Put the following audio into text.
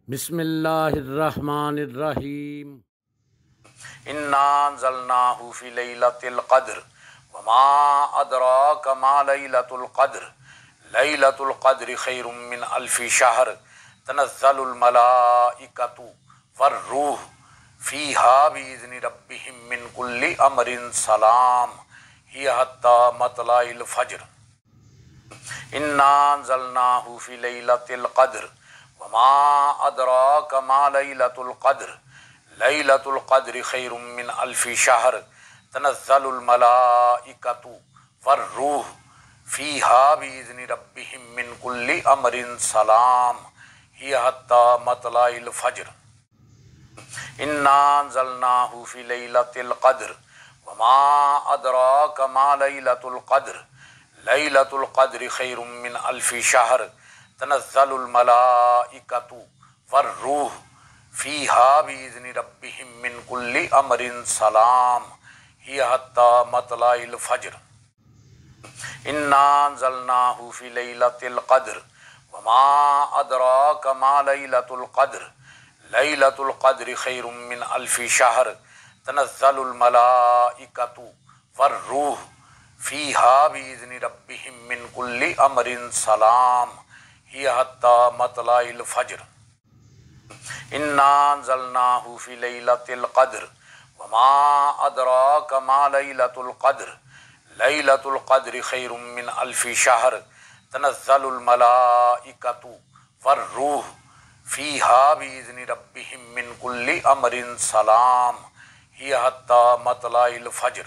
بسم اللہ الرحمن الرحیم۔ انا انزلناہ فی لیلۃ القدر وما ادراک ما لیلۃ القدر لیلۃ القدر خیر من الف شہر تنزل الملائکۃ والروح فیہا باذن ربہم من کل امر سلام ہی حتی مطلع الفجر۔ انا انزلناہ فی لیلۃ القدر وما ادراک ما لیلۃ القدر لیلۃ القدر خیر من الف شہر تنزل الملائکۃ والروح فیہا باذن ربہم من کل امر سلام ہی حتی مطلع الفجر۔ انا انزلناہ فی لیلۃ القدر وما ادراک ما لیلۃ القدر لیلۃ القدر خیر من الف شہر تنزل الملائکۃ والروح فیہا باذن ربہم من کل امر سلام ہی حتی مطلع الفجر۔ انا انزلناہ فی لیلۃ القدر وما ادراک ما لیلۃ القدر لیلۃ القدر خیر من الف شہر تنزل الملائکۃ والروح فیہا باذن ربہم من کل امر سلام ہی حتی مطلع الفجر۔ انا انزلناہ فی لیلۃ القدر وما ادراک ما لیلۃ القدر لیلۃ القدر خیر من الف شہر تنزل الملائکۃ والروح فیہا باذن ربہم من کل امر سلام ہی حتی مطلع الفجر۔